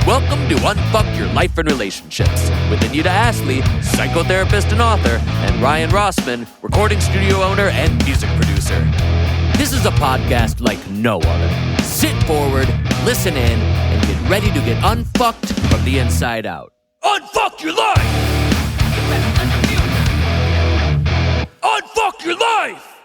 Welcome to Unfuck Your Life and Relationships with Anita Astley, psychotherapist and author, and Ryan Rosmann, recording studio owner and music producer. This is a podcast like no other. Sit forward, listen in, and get ready to get unfucked from the inside out. Unfuck your life! Unfuck your life!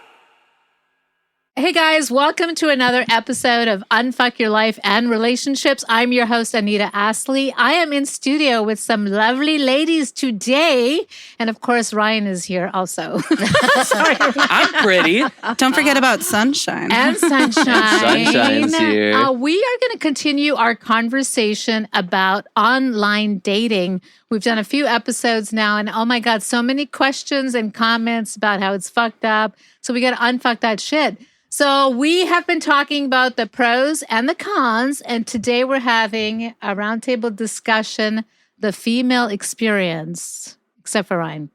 Hey guys, welcome to another episode of Unfuck Your Life and Relationships. I'm your host, Anita Astley. I am in studio with some lovely ladies today. And of course, Ryan is here also. Sorry, I'm pretty. Don't forget about Sunshine. And Sunshine. Sunshine's here. We are going to continue our conversation about online dating. We've done a few episodes now, and oh my God, so many questions and comments about how it's fucked up. So we got to unfuck that shit. So we have been talking about the pros and the cons, and today we're having a roundtable discussion, the female experience, except for Ryan.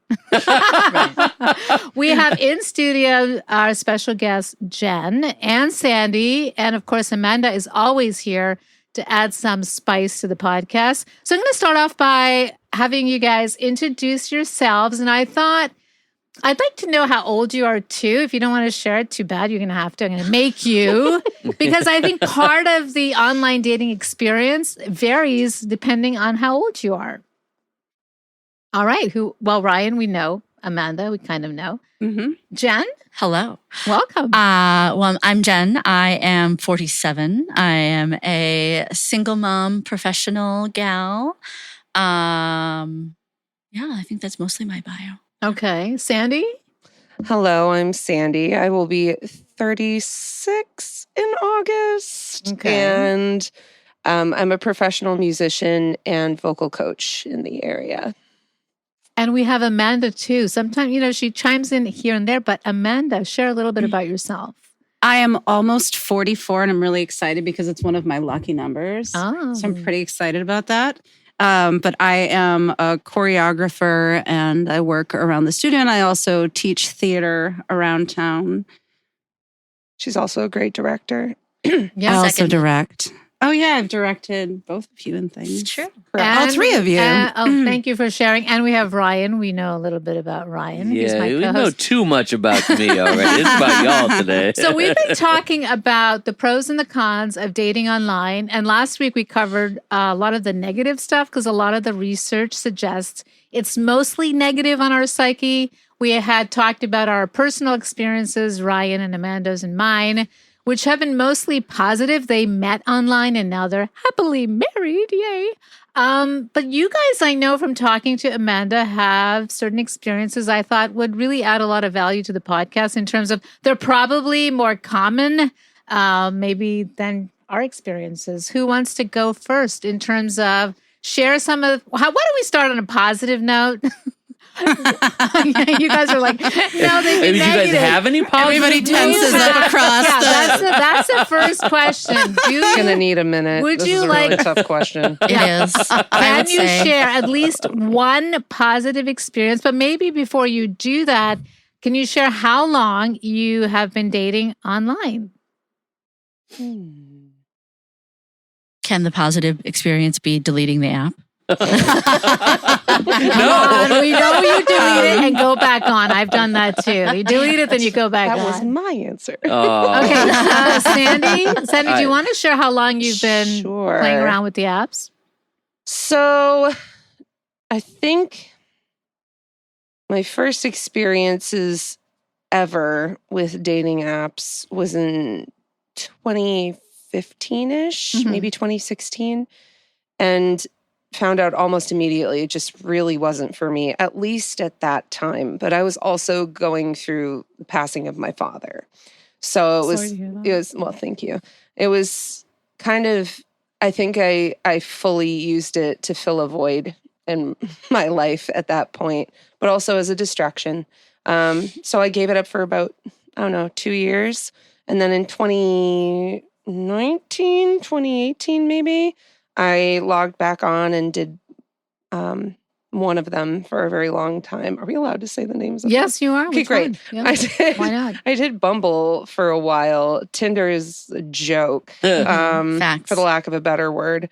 We have in studio our special guests, Jen and Sandy, and of course, Amanda is always here to add some spice to the podcast. So I'm going to start off by having you guys introduce yourselves, and I thought, I'd like to know how old you are too. If you don't want to share it, too bad. You're going to have to. I'm going to make you. Because I think part of the online dating experience varies depending on how old you are. All right. Ryan, we know. Amanda, we kind of know. Mm-hmm. Jen? Hello. Welcome. I'm Jen. I am 47. I am a single mom, professional gal. I think that's mostly my bio. Okay. Sandy? Hello, I'm Sandy. I will be 36 in August. Okay. And I'm a professional musician and vocal coach in the area. And we have Amanda too. Sometimes, she chimes in here and there, but Amanda, share a little bit about yourself. I am almost 44 and I'm really excited because it's one of my lucky numbers. Oh. So I'm pretty excited about that. But I am a choreographer and I work around the studio and I also teach theater around town. She's also a great director. I also direct. Oh yeah, I've directed both of you in things. It's true. All three of you. Thank you for sharing. And we have Ryan. We know a little bit about Ryan. He's my We co-host. know too much about me already. It's about y'all today. So we've been talking about the pros and the cons of dating online. And last week we covered a lot of the negative stuff because a lot of the research suggests it's mostly negative on our psyche. We had talked about our personal experiences, Ryan and Amanda's and mine, which have been mostly positive. They met online and now they're happily married. Yay. But you guys, I know from talking to Amanda, have certain experiences I thought would really add a lot of value to the podcast in terms of they're probably more common maybe than our experiences. Who wants to go first in terms of share some of, why don't we start on a positive note? You guys are like, no, they Do you guys have any positive? Everybody tenses up across. That's the first question. Gonna need a minute. Would this you is a like- really tough question. It is. Can you share at least one positive experience? But maybe before you do that, can you share how long you have been dating online? Can the positive experience be deleting the app? No. We know you delete it and go back on. I've done that too. You delete it, then you go back That on. was my answer. Oh. Okay, Sandy, do you want to share how long you've been playing around with the apps? So I think my first experiences ever with dating apps was in 2015-ish, maybe 2016. And found out almost immediately it just really wasn't for me, at least at that time. But I was also going through the passing of my father. So well, thank you. It was kind of, I think I fully used it to fill a void in my life at that point, but also as a distraction. So I gave it up for about, 2 years. And then in 2018 maybe, I logged back on and did one of them for a very long time. Are we allowed to say the names of them? Yes, you are. Okay, great. Yeah. I did, Why not? I did Bumble for a while. Tinder is a joke, Facts. for the lack of a better word.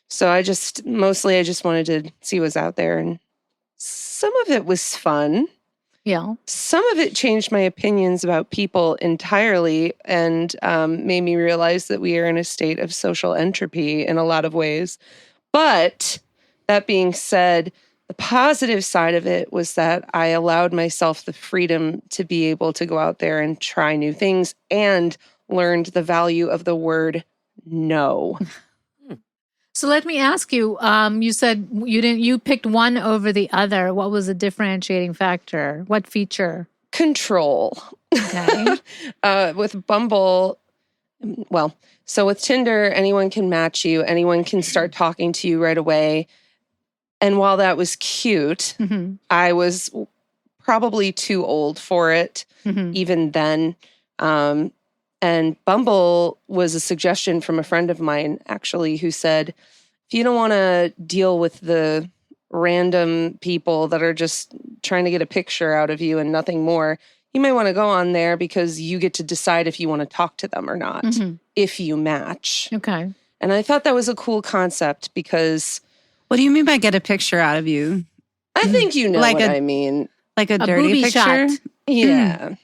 So I just wanted to see what's out there. And some of it was fun. Yeah. Some of it changed my opinions about people entirely and made me realize that we are in a state of social entropy in a lot of ways. But that being said, the positive side of it was that I allowed myself the freedom to be able to go out there and try new things and learned the value of the word no. So let me ask you, you said you picked one over the other. What was the differentiating factor? What feature? Control. Okay. With Bumble, so with Tinder, anyone can match you. Anyone can start talking to you right away. And while that was cute, I was probably too old for it even then. And Bumble was a suggestion from a friend of mine, actually, who said, if you don't want to deal with the random people that are just trying to get a picture out of you and nothing more, you may want to go on there because you get to decide if you want to talk to them or not, if you match. Okay. And I thought that was a cool concept because... What do you mean by get a picture out of you? I think you know Like what a- I mean. Like a dirty booby picture? shot. Yeah.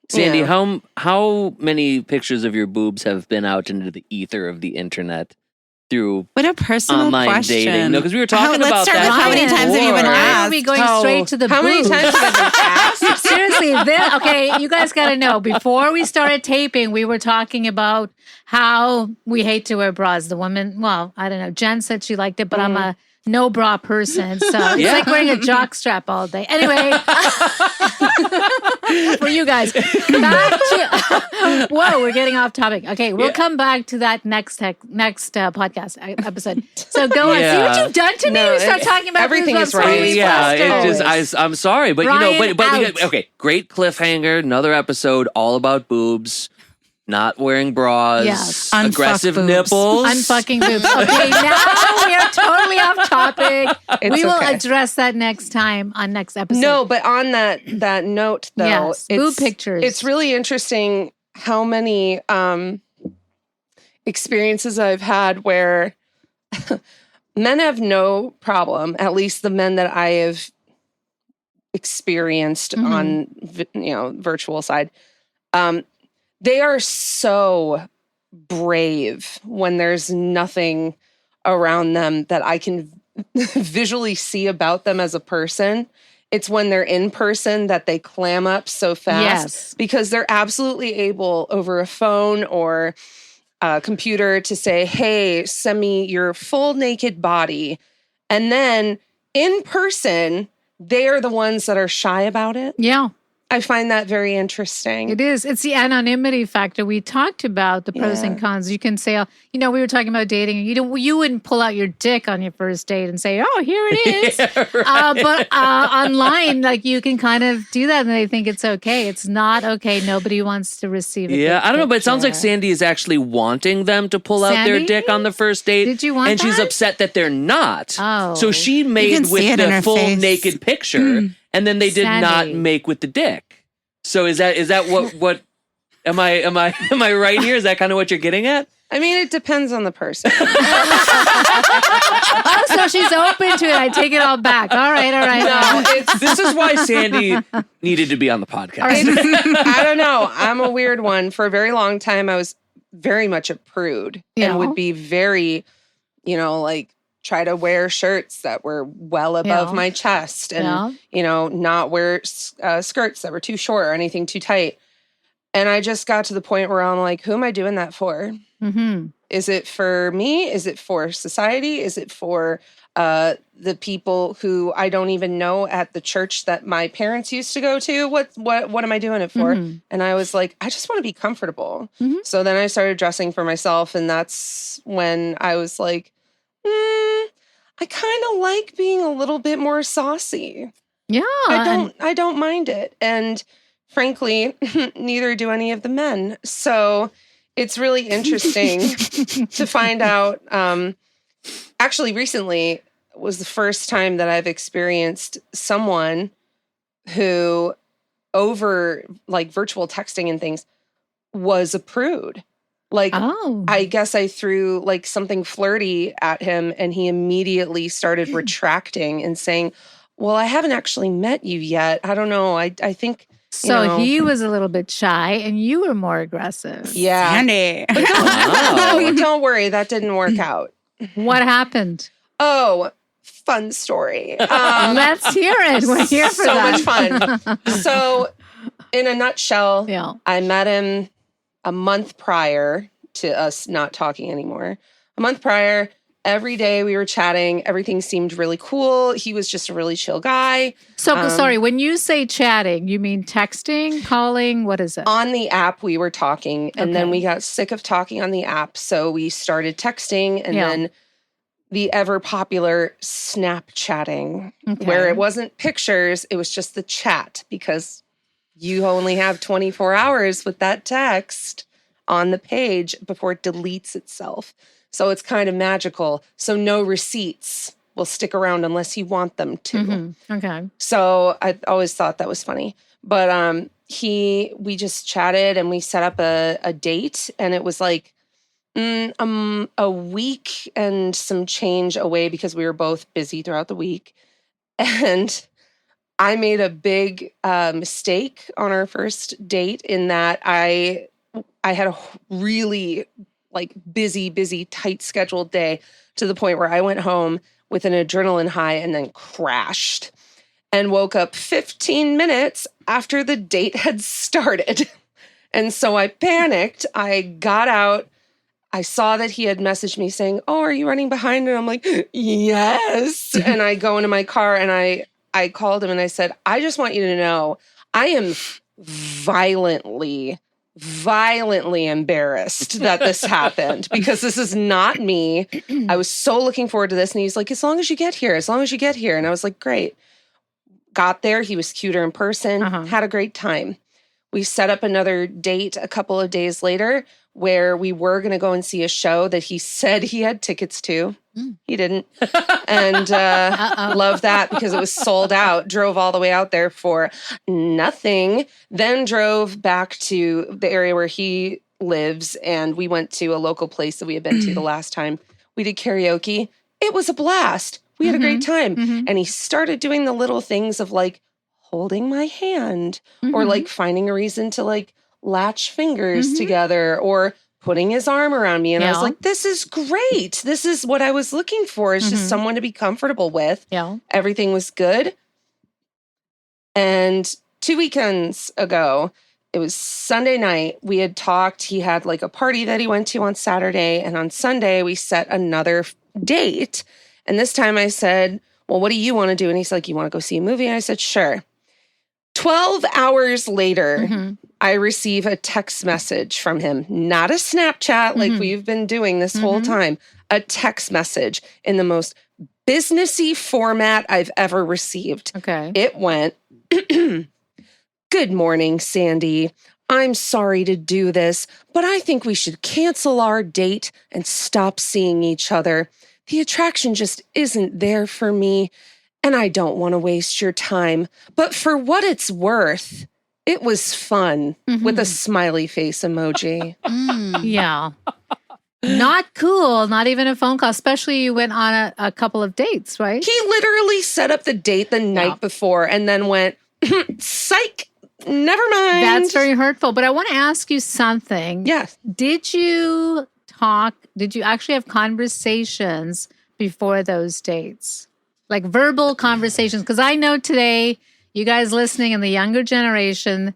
Sandy, Yeah. how many pictures of your boobs have been out into the ether of the internet through What a personal online question. dating? No, because we were talking let's about start that. with how many times have you been before. Why asked? are we going How- straight to the How many boobs? times have you been asked? Seriously, okay, you guys got to know. Before we started taping, we were talking about how we hate to wear bras. The woman, well, I don't know. Jen said she liked it, but I'm a no bra person, so it's Yeah. like wearing a jock strap all day. Anyway, for you guys, back to whoa, we're getting off topic. Okay, we'll come back to that next podcast episode. So go on. See Yeah. what you've done to me. No, We start talking about everything boobs, is I'm right. totally Yeah, flustered. it's just I'm sorry, but Ryan, you know, but we out. got, okay, great cliffhanger, another episode all about boobs, not wearing bras, Yes. aggressive Unfuck boobs. nipples. Unfucking boobs. Okay, now we are totally off topic. It's We will okay. address that next time on next episode. No, but on that note, though, Yes, boob pictures. It's really interesting how many experiences I've had where men have no problem, at least the men that I have experienced on virtual side. They are so brave when there's nothing around them that I can visually see about them as a person. It's when they're in person that they clam up so fast Yes. because they're absolutely able over a phone or a computer to say, hey, send me your full naked body. And then in person, they are the ones that are shy about it. Yeah, I find that very interesting. it is. It's the anonymity factor. We talked about the pros and cons. You can say, we were talking about dating. You wouldn't pull out your dick on your first date and say, "Oh, here it is." But online, like you can kind of do that, and they think it's okay. It's not okay. Nobody wants to receive it. Yeah, I don't know, but it sounds like Sandy is actually wanting them to pull out their Sandy? dick on the first date. Did you want And she's that? upset that they're not. Oh. So she can made see with it in the her full face. naked picture, and then they did not Sandy. make with the dick. So is that what am I right here? Is that kind of what you're getting at? I mean, it depends on the person. Oh, so she's open to it. I take it all back. All right. No, This is why Sandy needed to be on the podcast. I don't know. I'm a weird one. For a very long time, I was very much a prude Yeah. and would be very, like try to wear shirts that were well above Yeah. my chest and, not wear skirts that were too short or anything too tight. And I just got to the point where I'm like, who am I doing that for? Mm-hmm. Is it for me? Is it for society? Is it for the people who I don't even know at the church that my parents used to go to? What am I doing it for? Mm-hmm. And I was like, I just want to be comfortable. Mhm. So then I started dressing for myself, and that's when I was like, I kind of like being a little bit more saucy. Yeah. I don't mind it. And frankly, neither do any of the men. So it's really interesting to find out. Actually, recently was the first time that I've experienced someone who, over like virtual texting and things, was a prude. Like, Oh. I guess I threw like something flirty at him and he immediately started retracting and saying, well, I haven't actually met you yet. I don't know. I think, So he was a little bit shy and you were more aggressive. yeah. Sandy. But Wow. don't worry. That didn't work out. What happened? Oh, fun story. Let's hear it. We're here for so that. much fun. So in a nutshell, Yeah. I met him a month prior to us not talking anymore. A month prior, every day we were chatting. Everything seemed really cool. He was just a really chill guy. So sorry, when you say chatting, you mean texting, calling? What is it? On the app, we were talking, and then Okay. we got sick of talking on the app. So we started texting, and then the ever popular Snapchatting, where it wasn't pictures, it was just the chat, because you only have 24 hours with that text on the page before it deletes itself. So it's kind of magical. So no receipts will stick around unless you want them to. Mm-hmm. Okay. So I always thought that was funny. But we just chatted and we set up a date, and it was like a week and some change away because we were both busy throughout the week. And I made a big mistake on our first date in that I had a really like busy, tight scheduled day to the point where I went home with an adrenaline high and then crashed and woke up 15 minutes after the date had started. And so I panicked. I got out. I saw that he had messaged me saying, oh, are you running behind? And I'm like, yes. And I go into my car and I called him and I said, I just want you to know I am violently embarrassed that this happened, because this is not me. I was so looking forward to this. And he's like, as long as you get here. And I was like, great. Got there. He was cuter in person, had a great time. We set up another date a couple of days later where we were going to go and see a show that he said he had tickets to. He didn't. And love that, because it was sold out. Drove all the way out there for nothing. Then drove back to the area where he lives. And we went to a local place that we had been to the last time. We did karaoke. It was a blast. We had a great time. And he started doing the little things of like holding my hand or like finding a reason to like latch fingers together or putting his arm around me. And I was like, this is great. This is what I was looking for. It's just someone to be comfortable with. Yeah. Everything was good. And 2 weekends ago, it was Sunday night. We had talked. He had like a party that he went to on Saturday. And on Sunday, we set another date. And this time I said, well, what do you want to do? And he's like, you want to go see a movie? And I said, sure. 12 hours later, I receive a text message from him, not a Snapchat like we've been doing this whole time, a text message in the most businessy format I've ever received. Okay. It went, good morning, Sandy. I'm sorry to do this, but I think we should cancel our date and stop seeing each other. The attraction just isn't there for me, and I don't want to waste your time. But for what it's worth, it was fun, with a smiley face emoji. Yeah. Not cool. Not even a phone call, especially you went on a couple of dates, right? He literally set up the date the night before and then went, psych, never mind. That's very hurtful. But I want to ask you something. Yeah. Did you actually have conversations before those dates? Like verbal conversations? Because I know today, you guys listening in the younger generation,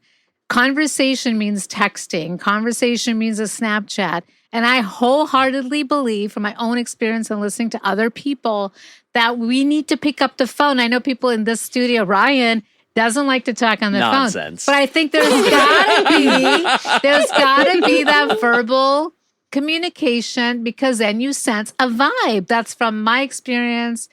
conversation means texting. Conversation means a Snapchat. And I wholeheartedly believe from my own experience and listening to other people that we need to pick up the phone. I know people in this studio, Ryan doesn't like to talk on the phone. But I think there's gotta be that verbal communication, because then you sense a vibe. That's from my experience.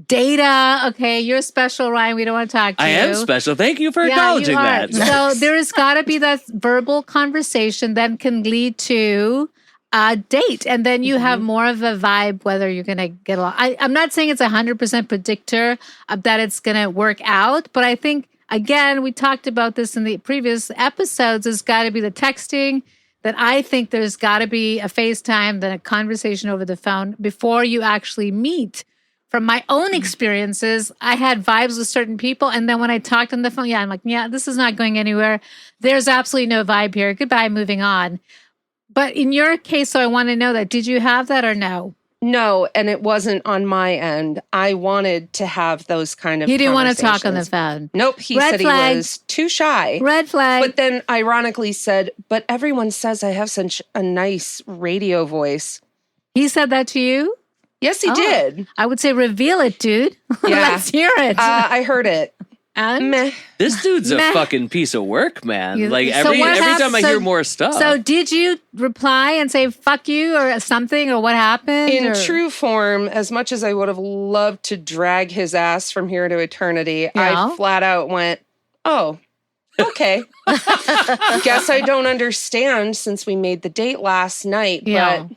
Data. Okay, you're special, Ryan. We don't want to talk to you. I am special. Thank you for acknowledging that. So there's got to be that verbal conversation that can lead to a date. And then you have more of a vibe whether you're going to get along. I'm not saying it's 100% predictor of that it's going to work out. But I think, again, we talked about this in the previous episodes. It's got to be the texting, that I think there's got to be a FaceTime, then a conversation over the phone before you actually meet. From my own experiences, I had vibes with certain people. And then when I talked on the phone, I'm like, yeah, this is not going anywhere. There's absolutely no vibe here. Goodbye, moving on. But in your case, so I want to know that, did you have that or no? No, and it wasn't on my end. I wanted to have those kind of He didn't want to talk on the phone. Nope, he Red said flag. he was too shy. Red flag. But then ironically said, but everyone says I have such a nice radio voice. He said that to you? Yes, he did. I would say reveal it, dude. Yeah. Let's hear it. I heard it. And? Meh. This dude's a Meh. fucking piece of work, man. You- Like so every what time I happened- hear more stuff. So did you reply and say fuck you or something, or what happened? In or? true form, as much as I would have loved to drag his ass from here to eternity, Yeah. I flat out went, oh, okay. Guess I don't understand since we made the date last night, Yeah. but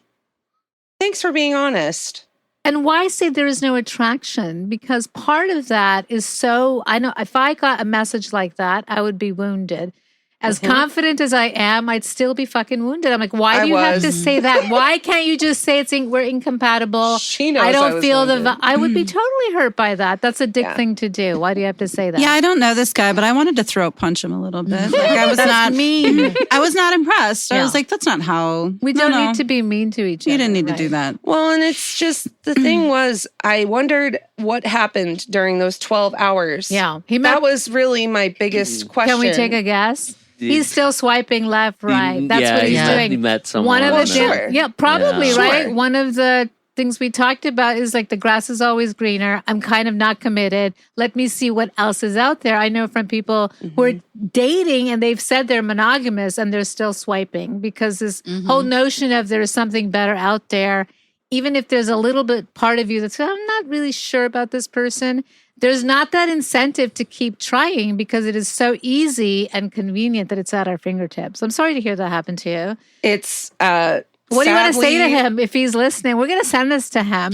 thanks for being honest. And why say there is no attraction? Because part of that is so, I know if I got a message like that, I would be wounded. As confident as I am, I'd still be fucking wounded. I'm like, why do you have to say that? Why can't you just say we're incompatible? She knows I don't was feel wounded. I would be totally hurt by that. That's a dick thing to do. Why do you have to say that? Yeah, I don't know this guy, but I wanted to throat punch him a little bit. Like I was not mean. I was not impressed. I Yeah. was like, that's not how We don't need to be mean to each other. You didn't need to right? do that. Well, and it's just the thing was, I wondered what happened during those 12 hours. Yeah. He That was really my biggest question. Can we take a guess? He's still swiping left, right. That's what he's doing. He met someone. One of the sure. yeah, probably Yeah. right. Sure. One of the things we talked about is like the grass is always greener. I'm kind of not committed. Let me see what else is out there. I know from people who are dating and they've said they're monogamous and they're still swiping because this whole notion of there's something better out there, even if there's a little bit part of you that's I'm not really sure about this person. There's not that incentive to keep trying because it is so easy and convenient that it's at our fingertips. I'm sorry to hear that happen to you. It's What do you want to say to sadly- him if he's listening? We're going to send this to him.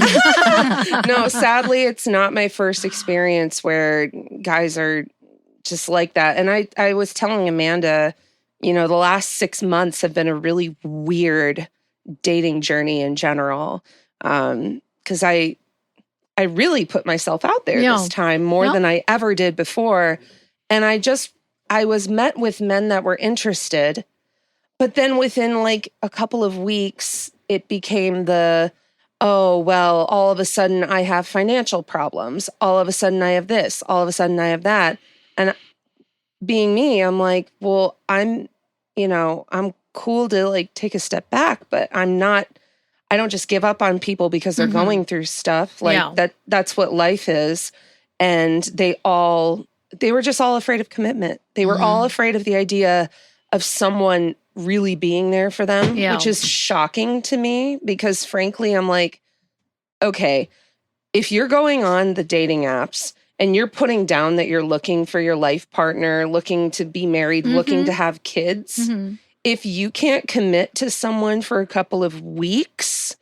No, sadly, it's not my first experience where guys are just like that. And I was telling Amanda, the last 6 months have been a really weird dating journey in general. Because I really put myself out there Yeah. this time more than I ever did before. And I was met with men that were interested. But then within like a couple of weeks, it became oh, well, all of a sudden I have financial problems. All of a sudden I have this. All of a sudden I have that. And being me, I'm like, well, I'm cool to like take a step back, but I don't just give up on people because they're going through stuff like that's what life is. And they were just all afraid of commitment. They were all afraid of the idea of someone really being there for them, which is shocking to me because frankly, I'm like, okay, if you're going on the dating apps and you're putting down that you're looking for your life partner, looking to be married, looking to have kids, if you can't commit to someone for a couple of weeks,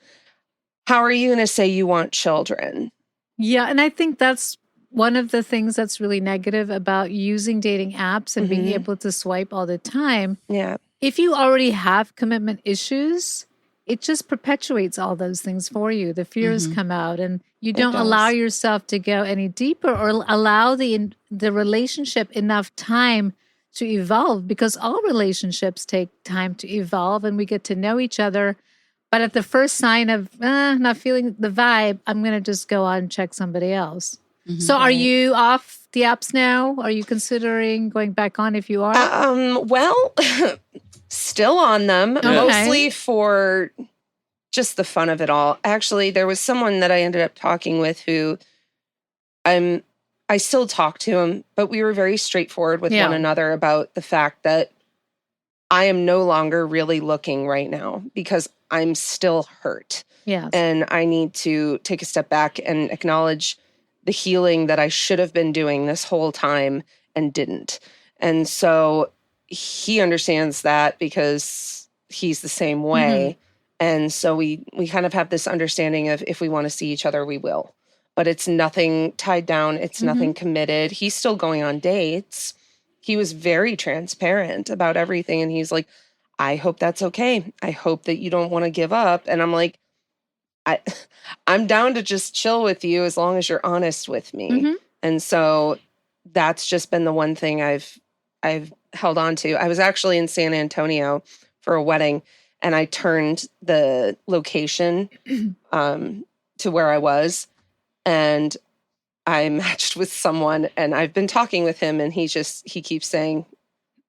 how are you going to say you want children? Yeah. And I think that's one of the things that's really negative about using dating apps and being able to swipe all the time. Yeah. If you already have commitment issues, it just perpetuates all those things for you. The fears come out and you don't allow yourself to go any deeper or allow the relationship enough time to evolve because all relationships take time to evolve and we get to know each other. But at the first sign of not feeling the vibe, I'm going to just go on and check somebody else. So are you off the apps now? Are you considering going back on if you are? Well, still on them, Okay. mostly for just the fun of it all. Actually, there was someone that I ended up talking with who I still talk to him, but we were very straightforward with one another about the fact that I am no longer really looking right now because I'm still hurt. Yes. And I need to take a step back and acknowledge the healing that I should have been doing this whole time and didn't. And so he understands that because he's the same way. And so we kind of have this understanding of if we want to see each other, we will. But it's nothing tied down. It's nothing committed. He's still going on dates. He was very transparent about everything. And he's like, I hope that's okay. I hope that you don't want to give up. And I'm like, I'm down to just chill with you as long as you're honest with me. Mm-hmm. And so that's just been the one thing I've held on to. I was actually in San Antonio for a wedding, and I turned the location to where I was, and I matched with someone, and I've been talking with him, and he keeps saying,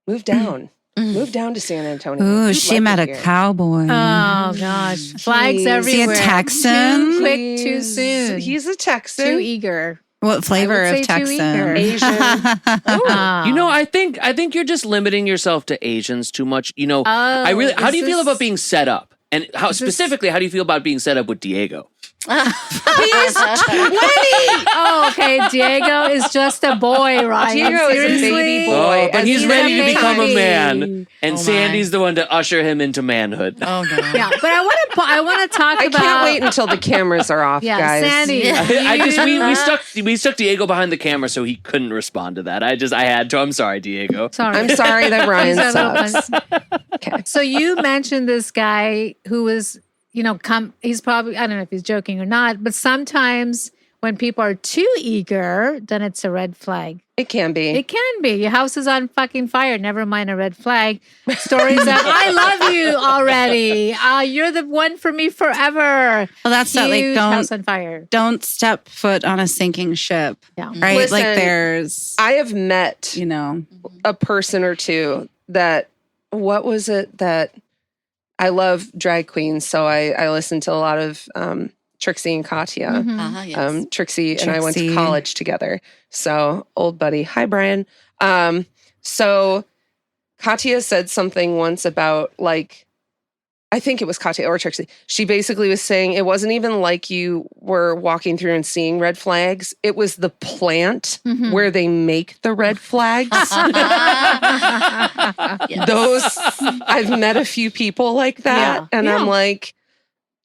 move down. Move down to San Antonio. Ooh, she met a cowboy. Oh gosh, flags Is he a everywhere. Texan? Too quick, too soon. He's a Texan. Too eager. What flavor I would of say too Texan? Asian. You know, I think you're just limiting yourself to Asians too much. You know, how do you feel about being set up? And how specifically, how do you feel about being set up with Diego? He's 20. Oh, okay. Diego is just a boy, right? Diego is a baby boy. Oh, but he's He's ready a to become a baby. man, and Oh, my. Sandy's the one to usher him into manhood. Oh no. Yeah, but I want to talk I about. can't wait until the cameras are off, Yeah, guys. Sandy. we stuck Diego behind the camera so he couldn't respond to that. I had to. I'm sorry, Diego. Sorry. I'm sorry that Ryan He's a little sucks. Okay. So you mentioned this guy who was, he's probably, I don't know if he's joking or not, but sometimes when people are too eager, then it's a red flag. It can be. It can be. Your house is on fucking fire. Never mind a red flag. Stories of, I love you already. You're the one for me forever. Well, that's not like Huge house on fire. don't step foot on a sinking ship, Yeah. right? Listen, like there's, I have met you a person or two that, what was it that, I love drag queens, so I listen to a lot of Trixie and Katya. Mhm. Yes. Trixie and I went to Trixie. college together. So, old buddy. Hi, Brian. So Katya said something once about, like, I think it was Katya or Trixie. She basically was saying it wasn't even like you were walking through and seeing red flags. It was the plant Mhm. where they make the red flags. Yes. Those, I've met a few people like that. Yeah. And Yeah. I'm like,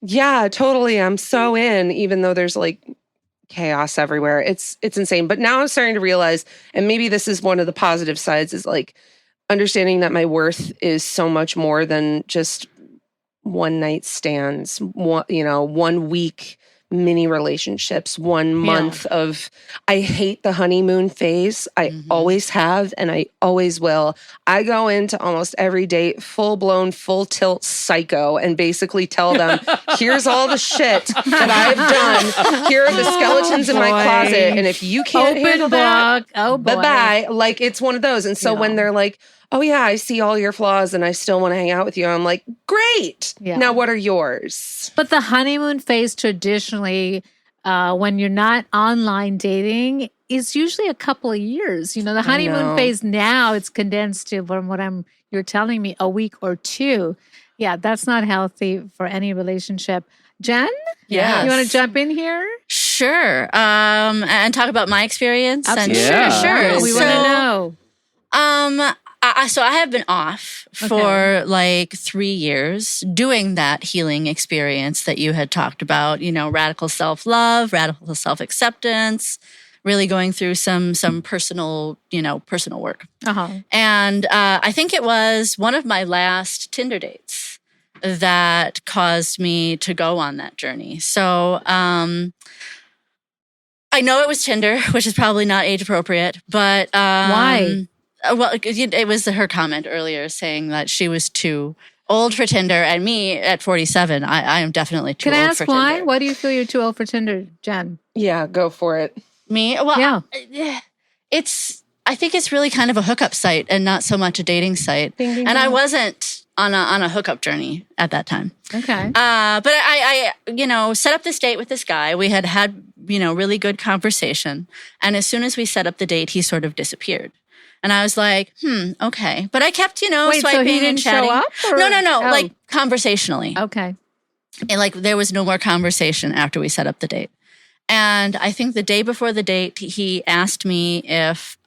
yeah, totally. I'm so in, even though there's like chaos everywhere. It's insane. But now I'm starting to realize, and maybe this is one of the positive sides, is like understanding that my worth is so much more than just one night stands, 1 week mini relationships, 1 month of, I hate the honeymoon phase. I always have, and I always will. I go into almost every date full blown, full tilt psycho and basically tell them, here's all the shit that I've done. Here are the skeletons in my boy. closet. And if you can't handle that, book. Oh boy. bye-bye. Like, it's one of those. And so when they're like, oh yeah, I see all your flaws and I still want to hang out with you, I'm like, great. Yeah. Now what are yours? But the honeymoon phase traditionally, when you're not online dating, is usually a couple of years. The honeymoon know. phase now, it's condensed to, from what you're telling me, a week or two. Yeah, that's not healthy for any relationship. Jen? Yes. You want to jump in here? Sure. And talk about my experience. And Yeah. Sure. We want to know. So I have been off for like 3 years doing that healing experience that you had talked about, radical self-love, radical self-acceptance, really going through some personal work. Uh-huh. And I think it was one of my last Tinder dates that caused me to go on that journey. So I know it was Tinder, which is probably not age appropriate, but Why? Well, it was her comment earlier saying that she was too old for Tinder, and me at 47, I am definitely too Can I old ask for why? Tinder. Why do you feel you're too old for Tinder, Jen? Yeah, go for it. Me? Well, Yeah. I think it's really kind of a hookup site and not so much a dating site. Ding, ding, And I ding. wasn't on a hookup journey at that time. Okay. But I set up this date with this guy. We had really good conversation. And as soon as we set up the date, he sort of disappeared. And I was like, okay. But I kept, Wait, swiping so he and didn't chatting. show up? Or? No, Oh. like conversationally. Okay. And like there was no more conversation after we set up the date. And I think the day before the date, he asked me if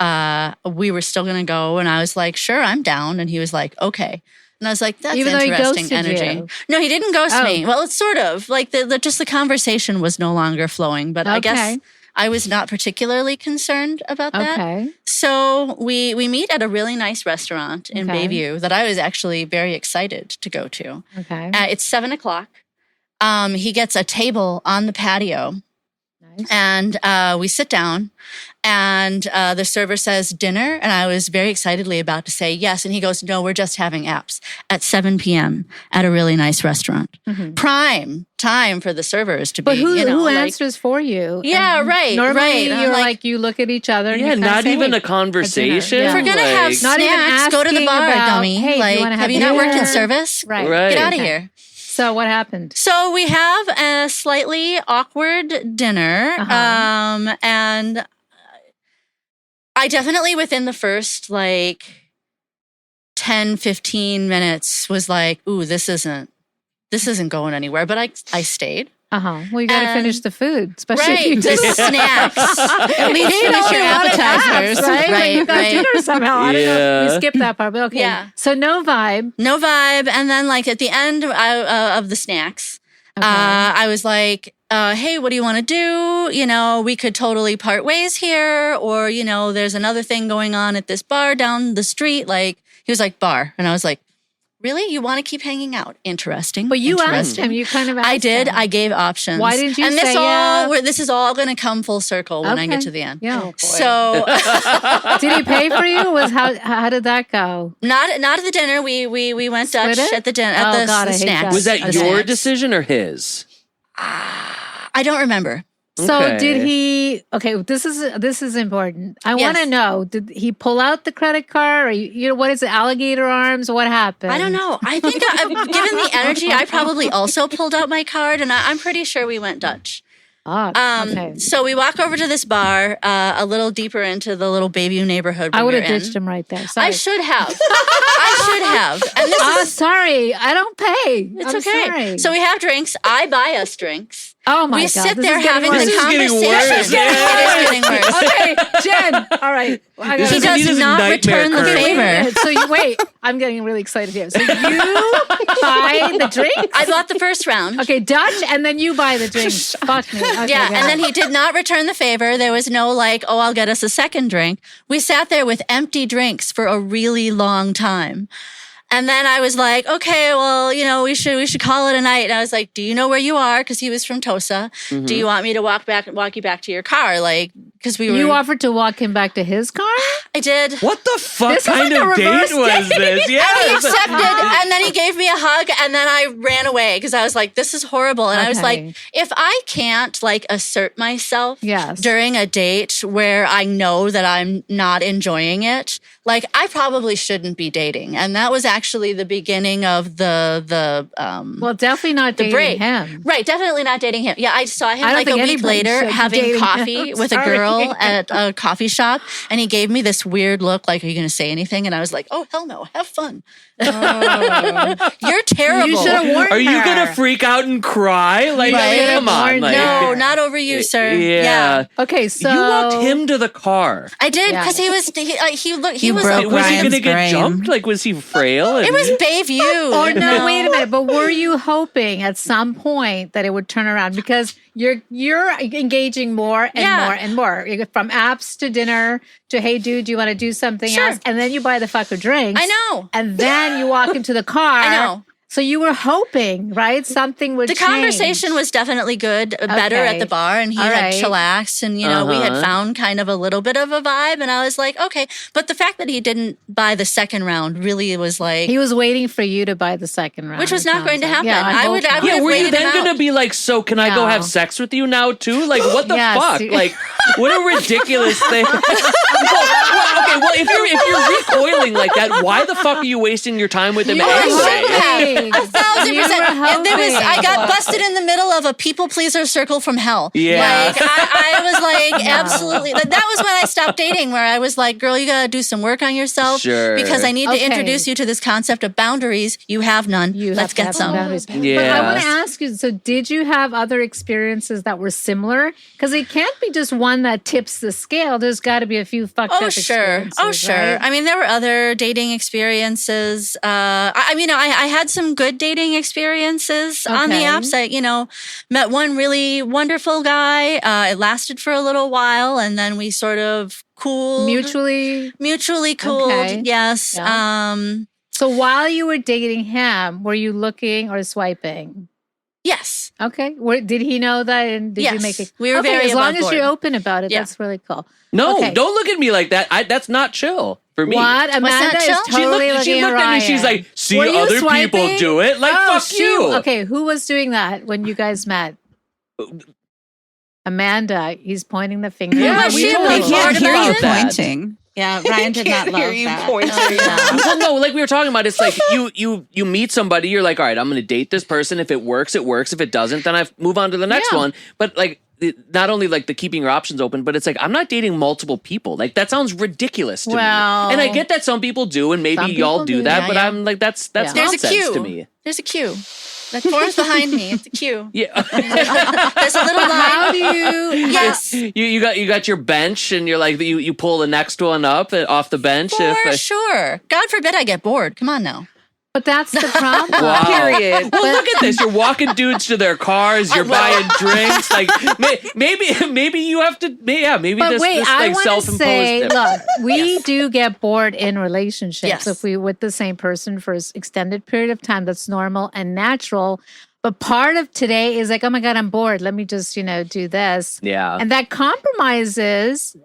we were still going to go. And I was like, sure, I'm down. And he was like, okay. And I was like, that's Even though he interesting ghosted energy. you. No, he didn't ghost Oh. me. Well, it's sort of like just the conversation was no longer flowing. But I guess Okay. I was not particularly concerned about that. Okay. So we meet at a really nice restaurant in Okay. Bayview that I was actually very excited to go to. Okay. It's 7:00. He gets a table on the patio. Nice. And we sit down, and the server says dinner, and I was very excitedly about to say yes, and he goes, "No, we're just having apps at 7 p.m. at a really nice restaurant." Mhm. Prime time for the servers to But be. who like, answers for you? Yeah, And right, Normally, right. And I'm you're like- like you look at each other. And Yeah, you kinda not say, even "Hey, a conversation. Yeah. If we're gonna have like- Not even snacks, go to the asking bar, about, dummy. "Hey, do you like, wanna have have you not worked in dinner?" service? Right. Right. Get out of Okay. here. So what happened? So we have a slightly awkward dinner, Uh-huh. and I definitely within the first 10, 15 minutes was like, ooh, this isn't going anywhere. But I stayed. Well, you got to And- finish the food, especially if Right, you the snacks. At least finish your appetizers. right? But you got right. dinner somehow. I don't know. Yeah. We skipped that part, but okay. Yeah. So no vibe. No vibe. And then at the end of the snacks, Okay. I was like, hey, what do you want to do? We could totally part ways here. Or, there's another thing going on at this bar down the street. He was like, bar. And I was like, really? You want to keep hanging out? Interesting. But you asked Interesting. him. You kind of asked I did. him. I gave options. Why didn't you and say yeah? This is all going to come full circle when I Okay. get to the end. Yeah. So Did he pay for you? How did that go? not at the dinner. We went Split Dutch it? at the dinner Oh, at the, God, I the hate snacks. that. Was that The your snacks. decision or his? I don't remember. So Okay. did he? Okay, this is important. I want to Yes. know: did he pull out the credit card, or what is it? Alligator arms? What happened? I don't know. I think given the energy, I probably also pulled out my card, and I'm pretty sure we went Dutch. Oh, okay. So we walk over to this bar, a little deeper into the little Bayview neighborhood. I would have we were in. ditched him right there. Sorry. I should have. I should have. And this Oh, is sorry. I don't pay. it's I'm okay. Sorry. So we have drinks. I buy us drinks. oh my we God, sit this there is getting having worse. the This is getting conversation. worse. It is getting worse. Okay, Jen. All right. I This gotta- He is does Anita's not nightmare return the curve. Wait a favor. minute. So you wait. I'm getting really excited here. So you buy the drinks? I bought the first round. Okay, Dutch, and then you buy the drinks. Fuck me. Okay, Yeah, go and then ahead. he did not return the favor. There was no I'll get us a second drink. We sat there with empty drinks for a really long time. And then I was like, okay, well, we should call it a night. And I was like, do you know where you are? Because he was from Tosa. Do you want me to walk you back to your car? Because we were. You offered to walk him back to his car? I did. What the fuck This is kind like a of date reverse was date. this? Yeah. He accepted, and then he gave me a hug, and then I ran away because I was like, this is horrible. And I was Okay. like, if I can't assert myself Yes. during a date where I know that I'm not enjoying it, I probably shouldn't be dating. And that was actually the beginning of the Well, definitely not the dating break. him. Right, definitely not dating him. Yeah, I saw him I don't a think week anybody later should be having dating coffee him. with a Sorry. girl at a coffee shop, and he gave me this weird look like, are you going to say anything? And I was like, oh, hell no, have fun. You're terrible. You should have warned Are you her. gonna freak out and cry? Right. Come on. No, not over you, sir. Yeah. Okay, so You walked him to the car. I did Yeah. because he was he You was broke Was he Ryan's gonna get brain. jumped? Was he frail? it was Bayview. Or no, wait a minute. But were you hoping at some point that it would turn around? Because you're engaging more and Yeah. more and more. You go from apps to dinner to hey dude, do you want to do something Sure. else? And then you buy the fucker drinks. I know. And then you walk into the car. I know. So you were hoping, right? Something would The change. conversation was definitely good, better Okay. at the bar, and he All had right. chillaxed, and we had Uh-huh. found kind of a little bit of a vibe, and I was like, okay. But the fact that he didn't buy the second round really was like, He was waiting for you to buy the second round. which was it not going to sounds like. happen. Yeah, I would hope not. have Yeah, were you waited him then out. gonna be like, so can I go No. have sex with you now too? What the Yes. fuck? What a ridiculous thing. Well, if you're recoiling like that, why the fuck are you wasting your time with him You were anyway? hoping. 1,000%. You were I got hoping. busted in the middle of a people pleaser circle from hell. Yeah. I was like, absolutely. That was when I stopped dating, where I was like, girl, you got to do some work on yourself. Sure. Because I need Okay. to introduce you to this concept of boundaries. You have none. You Let's have to get have some. boundaries. But I Yeah. want to ask you, so did you have other experiences that were similar? Because it can't be just one that tips the scale. There's got to be a few fucked up Oh, sure. experiences. Right? Right? I mean, there were other dating experiences. I had some good dating experiences. experiences on the apps. I, met one really wonderful guy. It lasted for a little while, and then we sort of cooled. Mutually cooled. Okay. Yes. Yeah. So while you were dating him, were you looking or swiping? Yes. Okay. Did he know that? And did you make it? We were very as long above as you're board. open about it, Yeah. that's really cool. No, Okay. don't look at me like that. That's not chill for me. What? Amanda chill? is totally She looking looked at me. She's Ryan. like, see Were you other people swiping? do it. Like, Oh, fuck you. Okay, who was doing that when you guys met? Amanda. He's pointing the finger. Yeah, was we she totally I like, can't talked hear you about that. pointing. Yeah, Ryan did not love hear you that. pointing. Well, no, like we were talking about, it's like you meet somebody, you're like, all right, I'm going to date this person. If it works, it works. If it doesn't, then I move on to the next Yeah. one. But like, not only like the keeping your options open, but it's like, I'm not dating multiple people. Like that sounds ridiculous to Well, me. And I get that some people do, and maybe some y'all people do do. that, Yeah, but yeah. I'm like, that's There's a nonsense queue. to me. There's a queue. The door's behind me. It's a queue. Yeah. There's a little How line. do you? Yes. You got your bench, and you're like, you pull the next one up off the bench. For sure. God forbid I get bored. Come on now. But that's the problem. Wow. Period. Well, look at this. You're walking dudes to their cars. You're buying drinks. Like maybe you have to. Maybe But this, wait, this I like want to self-imposed. say, look, we do get bored in relationships Yes. if we with the same person for an extended period of time. That's normal and natural. But part of today is like, oh my God, I'm bored. Let me just, do this. Yeah. And that compromises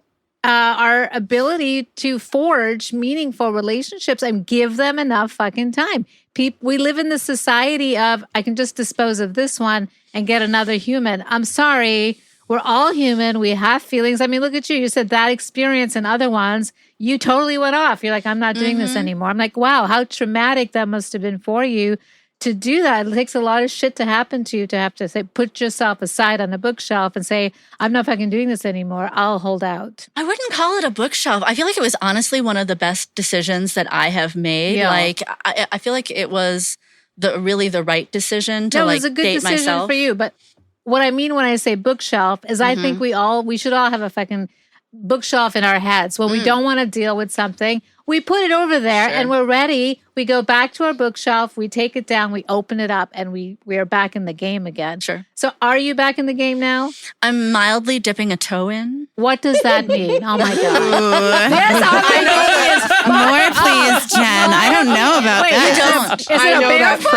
our ability to forge meaningful relationships and give them enough fucking time. We live in the society of, I can just dispose of this one and get another human. I'm sorry. We're all human. We have feelings. I mean, look at you. You said that experience and other ones, you totally went off. You're like, I'm not doing this anymore. I'm like, wow, how traumatic that must have been for you to do that. It takes a lot of shit to happen to you to have to say, put yourself aside on a bookshelf and say, I'm not fucking doing this anymore. I'll hold out. I wouldn't call it a bookshelf. I feel like it was honestly one of the best decisions that I have made. Yeah. Like, I feel like it was really the right decision to That like was a good date decision myself. for you. But what I mean when I say bookshelf is I think we should all have a fucking bookshelf in our heads. When we don't want to deal with something, we put it over there and we're ready. We go back to our bookshelf, we take it down, we open it up, and we are back in the game again. Sure. So are you back in the game now? I'm mildly dipping a toe in. What does that mean? Oh my God. Ooh. Yes, More, please, Jen. I don't know about Wait, that. I don't. Is I it a know that barefoot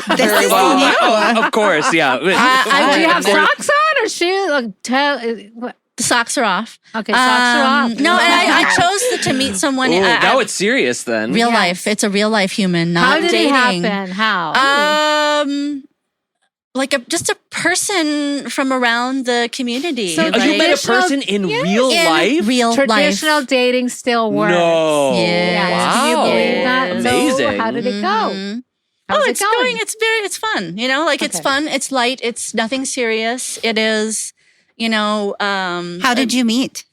phrase. This very is well. new. Of course, yeah. Do you have More- socks on or shoes? What? The socks are off. Okay, socks are off. No, and I chose to meet someone. Ooh, I- now it's serious then. real life. It's a real life human, not How did dating. it happen? How? Like just a person from around the community. So Oh, like, you met a Traditional- person in Yes. real in life? real Traditional life. dating still works. No. Yes. Yes. Do you Wow. believe that? Amazing. So how did it go? Mhm. How's Oh, it it's going? going. It's fun. It's Okay. fun. It's light. It's nothing serious. It is, How did you meet?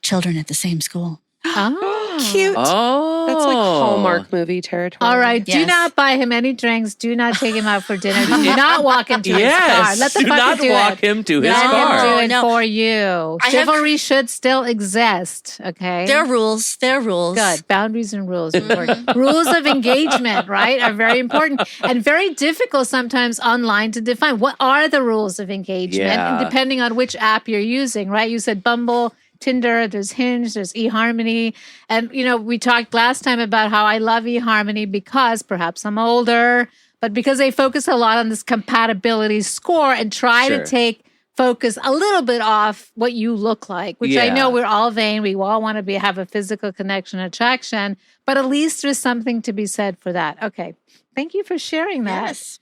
children at the same school. Oh. Cute. Oh. That's like Hallmark movie territory. All right. Do Yes. not buy him any drinks. Do not take him out for dinner. Do not walk into his car. Yes. Let the Do fucker not do walk it. him to his Let car. him do it No. for you. I have- Chivalry should still exist. Okay. There are rules. There are rules. Good. Boundaries and rules. Important. Rules of engagement, right, are very important and very difficult sometimes online to define. What are the rules of engagement? Yeah. And depending on which app you're using, right? You said Bumble, Tinder, there's Hinge, there's eHarmony. And, we talked last time about how I love eHarmony because perhaps I'm older, but because they focus a lot on this compatibility score and try Sure. to take focus a little bit off what you look like, which I Yeah. know we're all vain. We all want to have a physical connection, attraction, but at least there's something to be said for that. Okay. Thank you for sharing that, Yes.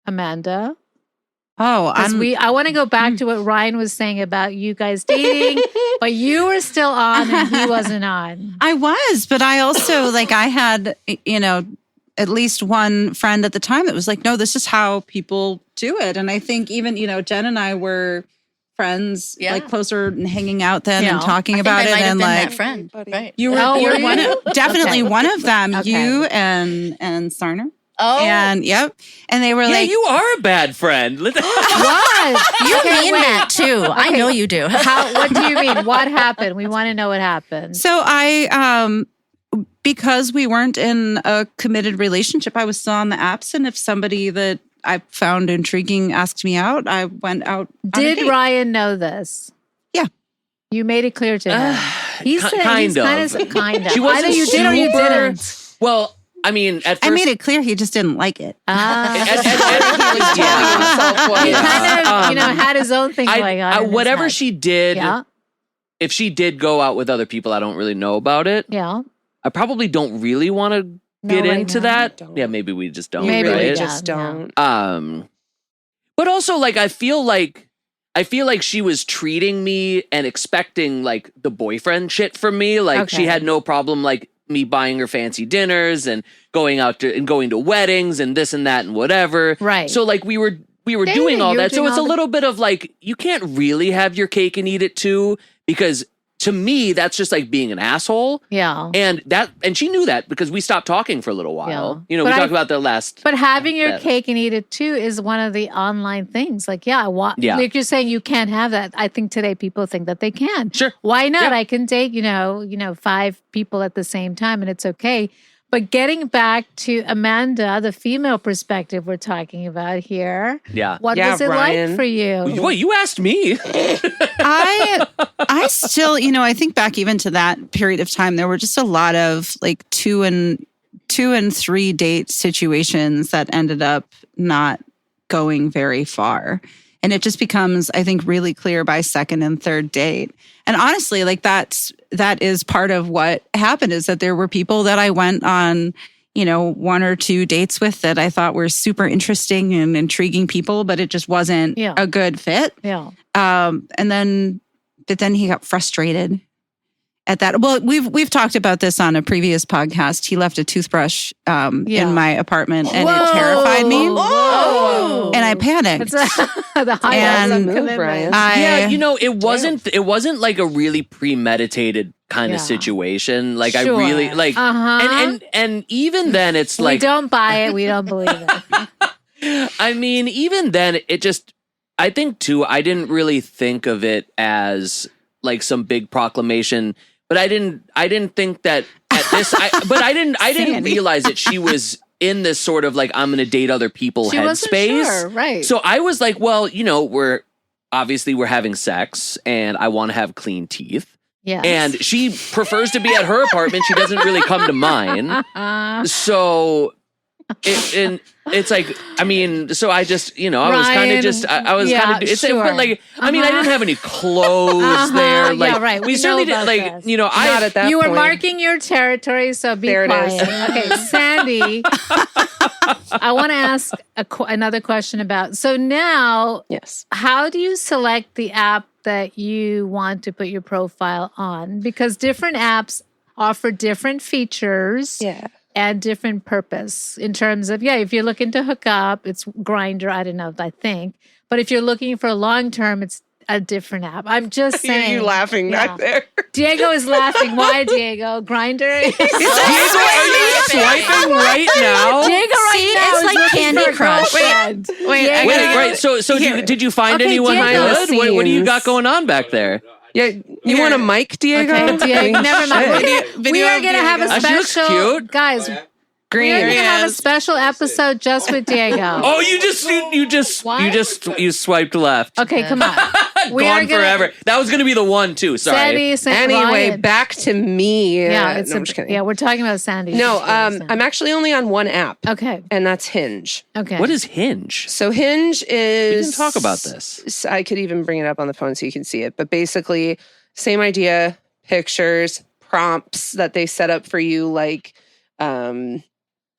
Amanda. Oh, I want to go back to what Ryan was saying about you guys dating, but you were still on and he wasn't on. I was, but I also I had, at least one friend at the time that was like, no, this is how people do it. And I think even, Jen and I were friends, Yeah. closer and hanging out then Yeah. and talking I about think I it. might have And been that friend. Buddy. Right. you were, Oh, you were were one you? of, definitely Okay. one of them, Okay. you and Sarner. Oh, And yep. And they were Yeah, like, you are a bad friend. What? you mean that too. I know you do. What do you mean? What happened? We want to know what happened. so I, because we weren't in a committed relationship, I was still on the apps. And if somebody that I found intriguing asked me out, I went out. Did Ryan know this? Yeah. You made it clear to him. He said kind of. Kind of. She wasn't Either you did or you super- didn't. Well, I mean, at first, I made it clear he just didn't like it. He Yeah. kind of, had his own thing going on. in his whatever head. she did, Yeah. if she did go out with other people, I don't really know about it. Yeah. I probably don't really want to get right into now. that. Don't. Yeah, maybe we just don't. Maybe right? we really don't. just don't. But also, like, I feel like she was treating me and expecting like the boyfriend shit from me. Like she Okay. had no problem like me buying her fancy dinners and going to weddings and this and that and whatever. Right. So like we were doing all that. So it's a little bit of like, you can't really have your cake and eat it too, because to me, that's just like being an asshole. Yeah. And she knew that because we stopped talking for a little while. Yeah. We But talked about the last. But having your that. cake and eat it too is one of the online things. Like, Yeah. like you're saying you can't have that. I think today people think that they can. Sure. Why not? Yeah. I can date, 5 people at the same time and it's okay. But getting back to Amanda, the female perspective we're talking about here. Yeah. What Yeah, was it Ryan. like for you? Well, you asked me. I still, I think back even to that period of time, there were just a lot of like 2 and 3 date situations that ended up not going very far. And it just becomes, I think, really clear by 2nd and 3rd date. And honestly, like that is part of what happened, is that there were people that I went on, 1 or 2 dates with that I thought were super interesting and intriguing people, but it just wasn't Yeah. a good fit. Yeah. But then he got frustrated at that. Well, we've talked about this on a previous podcast. He left a toothbrush in my apartment, and it terrified me. Whoa. And I panicked. The high And- end Move, commitment. Ryan. It wasn't like a really premeditated kind of Yeah. situation. Like I Sure. really like, Uh-huh. and even then it's We like, don't buy it. We don't believe it. I mean, even then it just, I think too, I didn't really think of it as like some big proclamation, but I didn't think that at this, I didn't realize that she was in this sort of like, I'm going to date other people She wasn't headspace. sure, right. So I was like, well, we're having sex and I want to have clean teeth. Yeah. And she prefers to be at her apartment. She doesn't really come to mine. So it's like, I mean, so I just, I was kind of just, I was kind of, sure. but like, I mean, I didn't have any clothes there. Like, yeah, right. we We certainly know did, about like, this. Not at that You were point. marking your territory, so be There it quiet. is. Okay, Sandy, I want to ask another question about. So now, Yes. how do you select the app that you want to put your profile on? Because different apps offer different features Yeah. and different purpose in terms of, if you're looking to hook up, it's Grindr, I don't know, I think. But if you're looking for long term, it's a different app. I'm just I hear saying. you laughing back there. Diego is laughing. Why, Diego? Grindr? Diego, are you swiping right now? Diego right See, now it's is like looking Candy for a Crush. girlfriend. Wait, I Diego. gotta Wait, go- right. So did you find Okay, anyone Diego. good? What do you got Scenes. going on back there? Yeah. You want a mic, Diego? Okay, Diego. Never mind. Video We are of going to have a Diego. She looks special, cute. guys. Green. We are going to have a Yes. special episode just with Diego. Oh, you swiped left. Okay, come on. We are Gone gonna- forever. That was going to be the one too. Sorry. Sandy, Anyway, Ryan. back to me. Yeah, it's no, I'm just kidding. we're talking about Sandy. No, I'm actually only on one app, Okay. and that's Hinge. Okay. What is Hinge? So Hinge is. We didn't talk about this. I could even bring it up on the phone so you can see it. But basically, same idea: pictures, prompts that they set up for you, like,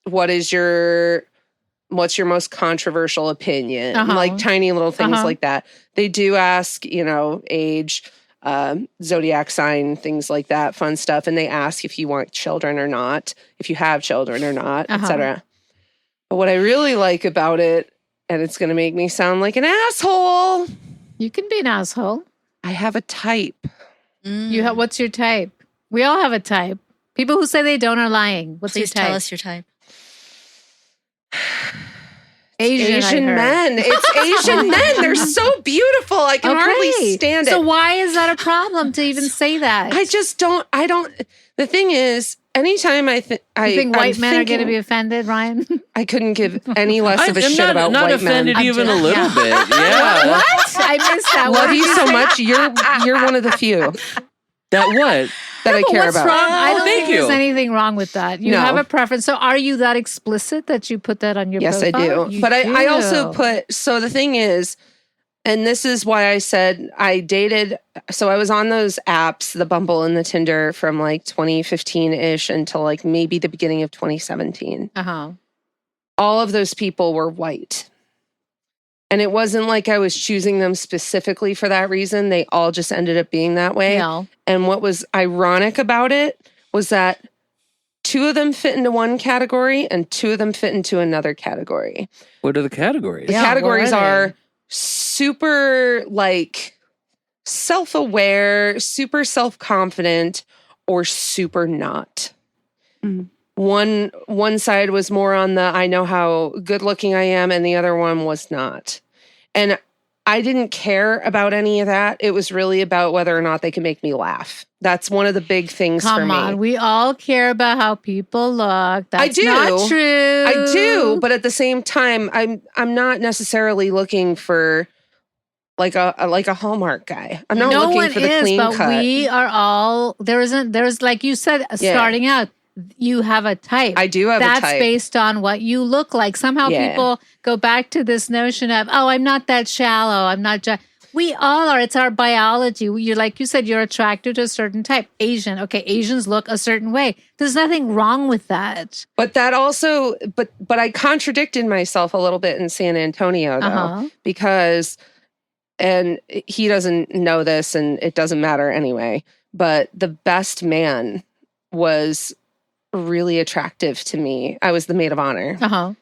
what's your most controversial opinion? Uh-huh. Like tiny little things Uh-huh. like that. They do ask, age, zodiac sign, things like that, fun stuff, and they ask if you want children or not, if you have children or not, Uh-huh. etc. But what I really like about it, and it's going to make me sound like an asshole, You can be an asshole. I have a type. What's your type? We all have a type. People who say they don't are lying. What's Please your type? tell us your type. Asian men. It's Asian men. They're so beautiful. I can hardly stand it. So why is that a problem to even say that? I just don't. The thing is, anytime I think white men are going to be offended, Ryan? I couldn't give any less of a shit about not white offended men. even a little bit. Yeah. What? I missed that. Love you so much. You're one of the few That what? that I care What's about. wrong? I don't thank think there's you. anything wrong with that. You No. have a preference. So are you that explicit that you put that on your Yes, I profile? do. You But I also do. put, so the thing is, and this is why I said I dated, so I was on those apps, the Bumble and the Tinder from like 2015-ish until like maybe the beginning of 2017. Uh-huh. All of those people were white. And it wasn't like I was choosing them specifically for that reason. They all just ended up being that way. No. And what was ironic about it was that 2 of them fit into one category and 2 of them fit into another category. What are the categories? The Yeah, categories what are are super like self-aware, super self-confident, or super not. Mm. One side was more on the I know how good looking I am, and the other one was not. And I didn't care about any of that. It was really about whether or not they could make me laugh. That's one of the big things for Come me. on. We all care about how people look. That's do. not true. I do, but at the same time, I'm not necessarily looking for like a Hallmark guy. I'm not no looking one for the is, clean but cut. we are all, there's like you said, Yeah. starting out, you have a type. I do have That's a type. based on what you look like. Somehow Yeah. people go back to this notion of, oh, I'm not that shallow. I'm not just. We all are. It's our biology. You're like you said, you're attracted to a certain type. Asian. Okay, Asians look a certain way. There's nothing wrong with that. But that also, but I contradicted myself a little bit in San Antonio though, Uh-huh. because, and he doesn't know this, and it doesn't matter anyway. But the best man was really attractive to me. I was the maid of honor. Uh-huh.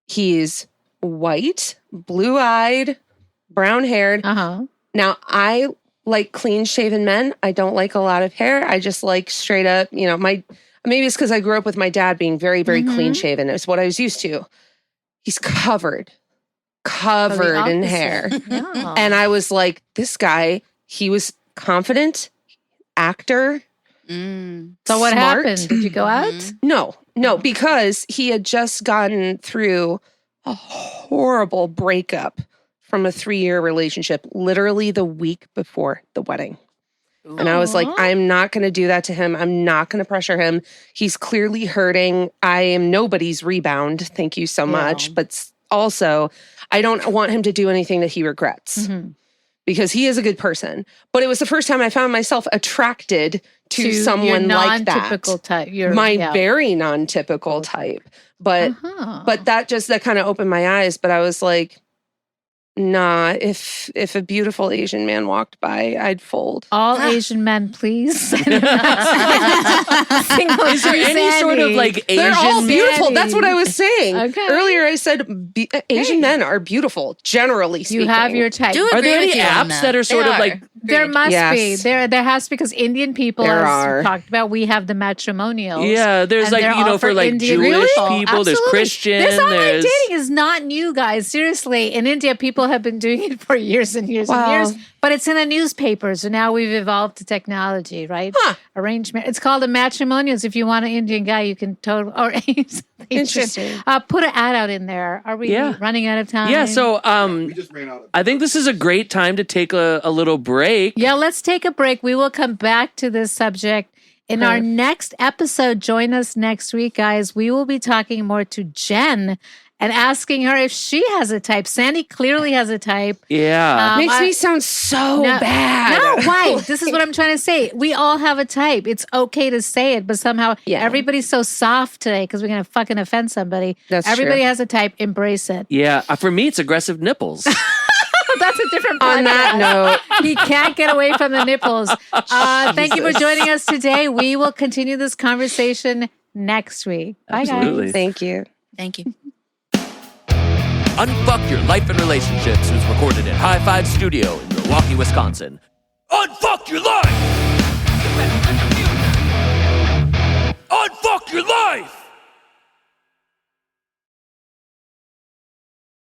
He's white, blue-eyed, brown-haired. Uh-huh. Now, I like clean-shaven men. I don't like a lot of hair. I just like straight up, maybe it's because I grew up with my dad being very, very Mhm. clean-shaven. It's what I was used to. He's covered in hair. Yeah. And I was like, this guy, he was confident, actor. So what smart. happened? Did you go out? No, because he had just gotten through a horrible breakup from a 3-year relationship, literally the week before the wedding. And I was like, Aw. I'm not going to do that to him. I'm not going to pressure him. He's clearly hurting. I am nobody's rebound. Thank you so much. Yeah. But also, I don't want him to do anything that he regrets Mhm. because he is a good person. But it was the first time I found myself attracted to someone your like that. non-typical type. My very non-typical type. But Uh-huh. that kind of opened my eyes. But I was like, nah, if a beautiful Asian man walked by, I'd fold. All Asian men, please. Single Is there any sort of like Asian? They're all beautiful. Sandy. That's what I was saying. Okay. Earlier I said Asian men are beautiful, generally speaking. You have your type. Do Are agree there with any you on apps that are sort They of like? There must Yes. be. There has to, because Indian people, There as are. we talked about, we have the matrimonials. Yeah, there's And like they're all for like Indian Jewish people. people. There's Absolutely. Christian. This online There's dating is not new, guys. Seriously, in India, people have been doing it for years and years Wow. and years. But it's in the newspapers, so now we've evolved to technology, right? Huh. Arrangement. It's called a matrimonials. If you want an Indian guy, you can totally. Or Interesting. Put an ad out in there. Are we Yeah. running out of time? yeah. So We just ran out of I think this is a great time to take a little break. Yeah, let's take a break. We will come back to this subject in our next episode. Join us next week, guys. We will be talking more to Jen and asking her if she has a type. Sandy clearly has a type. Yeah. Makes me sound so bad. No, why? This is what I'm trying to say. We all have a type. It's okay to say it, but somehow everybody's so soft today because we're going to fucking offend somebody. That's Everybody true. has a type. Embrace it. Yeah. For me, it's aggressive nipples. That's a different On that note, He can't get away from the nipples. Thank you for joining us today. We will continue this conversation next week. Bye, Absolutely. guys. thank you. Thank you. Unfuck Your Life and Relationships was recorded at High Five Studio in Milwaukee, Wisconsin. Unfuck your life!